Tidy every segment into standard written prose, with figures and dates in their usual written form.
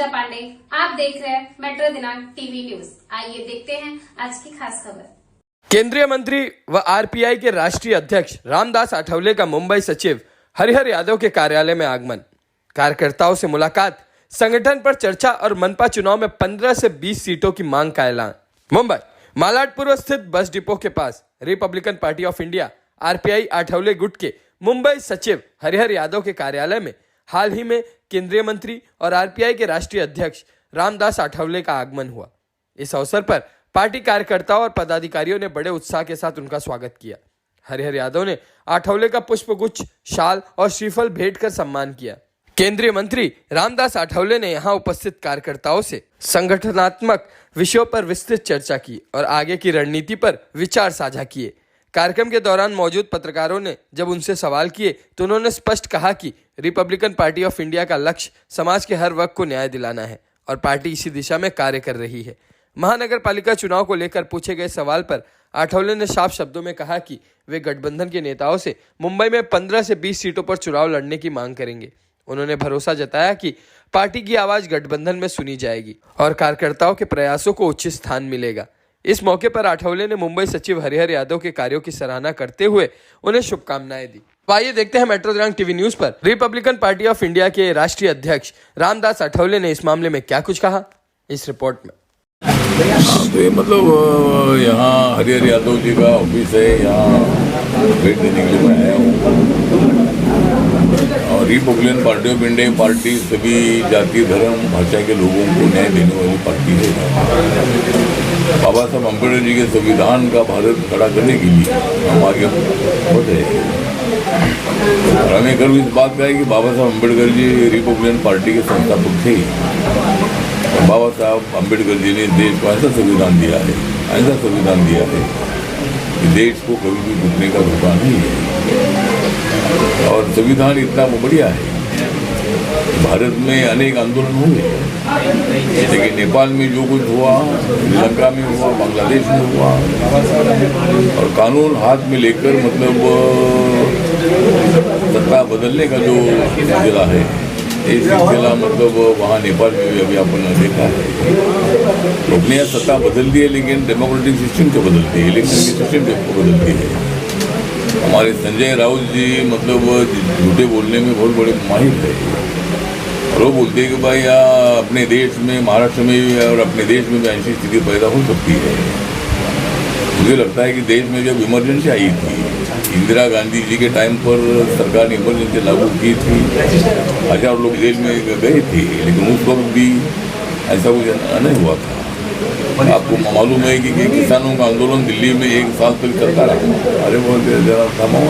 पूजा पांडे। आप देख रहे हैं मेट्रो दिनांक टीवी न्यूज। आइए देखते हैं आज की खास खबर। केंद्रीय मंत्री व आरपीआई के राष्ट्रीय अध्यक्ष रामदास आठवले का मुंबई सचिव हरिहर यादव के कार्यालय में आगमन, कार्यकर्ताओं से मुलाकात, संगठन पर चर्चा और मनपा चुनाव में 15 से 20 सीटों की मांग का ऐलान। मुंबई मालाड पूर्व स्थित बस डिपो के पास Republican Party of India RPI Athawale गुट के मुंबई सचिव हरिहर यादव के कार्यालय में हाल ही में केंद्रीय मंत्री और आरपीआई के राष्ट्रीय अध्यक्ष रामदास आठवले का आगमन हुआ। इस अवसर पर पार्टी कार्यकर्ताओं और पदाधिकारियों ने बड़े उत्साह के साथ उनका स्वागत किया। हरिहर यादव ने आठवले का पुष्पगुच्छ, शाल और श्रीफल भेंट कर सम्मान किया। केंद्रीय मंत्री रामदास आठवले ने यहां उपस्थित कार्यकर्ताओं से संगठनात्मक विषयों पर विस्तृत चर्चा की और आगे की रणनीति पर विचार साझा किए। कार्यक्रम के दौरान मौजूद पत्रकारों ने जब उनसे सवाल किए तो उन्होंने स्पष्ट कहा कि रिपब्लिकन पार्टी ऑफ इंडिया का लक्ष्य समाज के हर वर्ग को न्याय दिलाना है और पार्टी इसी दिशा में कार्य कर रही है। महानगर पालिका चुनाव को लेकर पूछे गए सवाल पर आठवले ने साफ शब्दों में कहा कि वे गठबंधन के नेताओं से मुंबई में 15 से 20 सीटों पर चुनाव लड़ने की मांग करेंगे। उन्होंने भरोसा जताया कि पार्टी की आवाज गठबंधन में सुनी जाएगी और कार्यकर्ताओं के प्रयासों को उचित स्थान मिलेगा। इस मौके पर आठवले ने मुंबई सचिव हरिहर यादव के कार्यों की सराहना करते हुए उन्हें शुभकामनाएं दी। आइए देखते हैं मेट्रो दिनांक टीवी न्यूज पर रिपब्लिकन पार्टी ऑफ इंडिया के राष्ट्रीय अध्यक्ष रामदास आठवले ने इस मामले में क्या कुछ कहा, इस रिपोर्ट में। तो ये मतलब यहाँ हरिहर यादव जी का ऑफिस है, यहाँ भेंट देने के लिए मैं आया हूँ। और Republican Party of India party सभी जाति, धर्म, भाषा के लोगों को न्याय देने वाली पार्टी है। बाबा साहब अम्बेडकर जी के संविधान का भारत खड़ा करने के लिए हम आगे बढ़ रहे हैं। और हमें गर्व इस बात का है कि बाबा साहब अम्बेडकर जी रिपब्लिकन पार्टी के संस्थापक थे। बाबा साहब अम्बेडकर जी ने देश को ऐसा संविधान दिया है कि देश को कभी भी घुटने का धोखा नहीं है। और संविधान इतना बढ़िया है। भारत में अनेक आंदोलन हुए, लेकिन नेपाल में जो कुछ हुआ, श्रीलंका में हुआ, बांग्लादेश में हुआ, और कानून हाथ में लेकर मतलब सत्ता बदलने का जो सिलसिला है, ये सिलसिला मतलब वहाँ नेपाल में भी अभी अपन ने देखा है। तो अपने यहाँ सत्ता बदल दी है, लेकिन डेमोक्रेटिक सिस्टम को बदलती है, इलेक्शन के सिस्टम को बदलती है। हमारे संजय राउत जी मतलब झूठे बोलने में बहुत बड़े माहिर है। और वो बोलते हैं कि भाई अपने देश में, महाराष्ट्र में भी और अपने देश में भी ऐसी स्थिति पैदा हो सकती है। मुझे लगता है कि देश में जब इमरजेंसी आई थी, इंदिरा गांधी जी के टाइम पर सरकार ने इमरजेंसी लागू की थी, हजारों लोग जेल में गए थे, लेकिन उस वक्त भी ऐसा कुछ नहीं हुआ था। आपको मालूम है कि किसानों का आंदोलन दिल्ली में 1 साल तक चलता रहा। अरे वो जरा थमा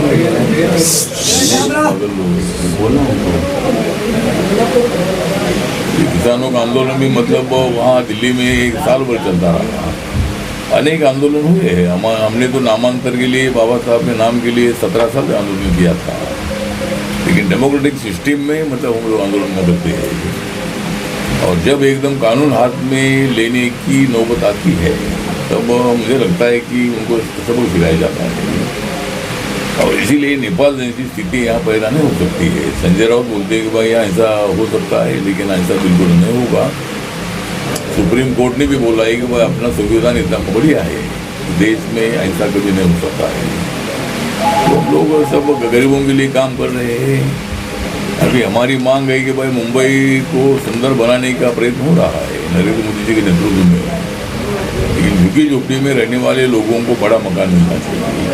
किसानों का आंदोलन भी मतलब वहाँ दिल्ली में 1 साल भर चलता रहा। अनेक आंदोलन हुए हैं। हमने तो नामांतर के लिए बाबा साहब के नाम के लिए 17 साल आंदोलन किया था, लेकिन डेमोक्रेटिक सिस्टम में मतलब हम लोग आंदोलन न करते हैं। और जब एकदम कानून हाथ में लेने की नौबत आती है, तब मुझे लगता है कि उनको सबक सिखाया जाता है। और इसीलिए नेपाल जैसी स्थिति यहाँ पैदा नहीं हो सकती है। संजय राउत बोलते हैं कि भाई यहाँ ऐसा हो सकता है, लेकिन ऐसा बिल्कुल नहीं होगा। सुप्रीम कोर्ट ने भी बोला है कि भाई अपना संविधान इतना बढ़िया है, देश में ऐसा कभी नहीं हो सकता है। तो हम लोग सब गरीबों के लिए काम कर रहे हैं। अभी हमारी मांग है कि भाई मुंबई को सुंदर बनाने का प्रयत्न हो रहा है नरेंद्र मोदी जी के नेतृत्व में, लेकिन झुग्गी झोपड़ी में रहने वाले लोगों को बड़ा मकान मिलना चाहिए।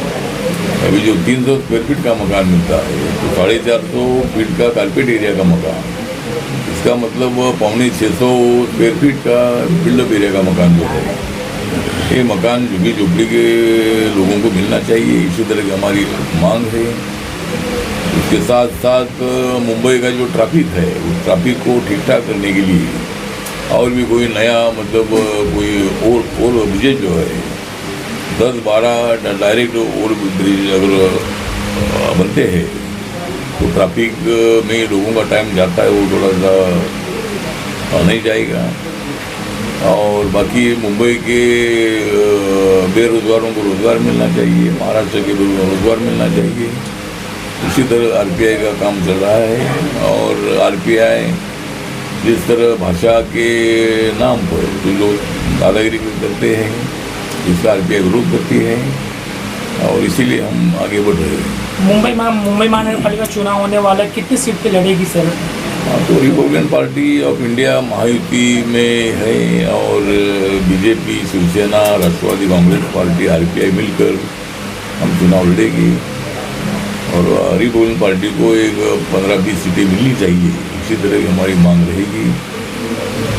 अभी जो 300 स्क्वायर फीट का मकान मिलता है, तो 450 फीट का कारपेट एरिया का मकान, इसका मतलब 650 स्क्वायर फीट का बिल्डअप एरिया का मकान जो है, ये मकान झुग्गी झोपड़ी के लोगों को मिलना चाहिए। इसी तरह की हमारी मांग है। उसके साथ साथ मुंबई का जो ट्रैफिक है, उस ट्रैफिक को ठीक ठाक करने के लिए और भी कोई नया मतलब कोई और ब्रिज जो है, 10-12 डायरेक्ट और ब्रिज अगर बनते हैं तो ट्रैफिक में लोगों का टाइम जाता है वो थोड़ा सा नहीं जाएगा। और बाकी मुंबई के बेरोजगारों को रोजगार मिलना चाहिए, महाराष्ट्र के लोगों को रोजगार मिलना चाहिए। इसी तरह आरपीआई का काम चल रहा है और आरपीआई जिस तरह भाषा के नाम पर जो लोग दादागिरी करते हैं, इसका आरपीआई विरोध करती है और इसीलिए हम आगे बढ़ रहे हैं। मुंबई महानगर पालिका चुनाव होने वाला है, कितनी सीट पे लड़ेगी सर? तो Republican Party of India Mahayuti में है और बीजेपी, शिवसेना, राष्ट्रवादी कांग्रेस पार्टी, आरपीआई मिलकर हम चुनाव लड़ेगी और रिपब्लिकन पार्टी को एक 15-20 सीटें मिलनी चाहिए, इसी तरह की हमारी मांग रहेगी।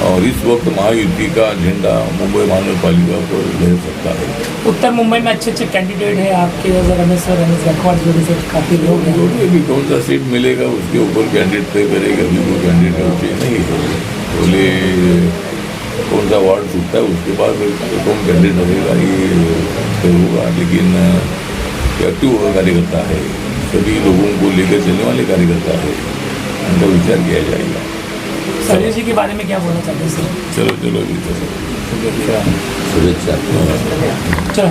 और इस वक्त महायुति का झंडा मुंबई महानगर पालिका पर लहर सकता है। उत्तर मुंबई में अच्छे कैंडिडेट है आपके, रमेश गायकवाड़ जैसे काफ़ी लोग हैं। तो अभी कौन सा सीट मिलेगा उसके ऊपर कैंडिडेट तय करेगा, अभी वो कैंडिडेट नहीं है। बोले कौन सा वार्ड छूटता है उसके बाद कौन कैंडिडेट रहेगा ये तय होगा, लेकिन एक्टिव कार्यकर्ता है, सभी लोगों को लेकर चलने वाले कार्यकर्ता है, उनका विचार किया जाएगा। सरयू जी के बारे में क्या बोलना चाहते हैं सर? चलो शुभेच्छा। चलो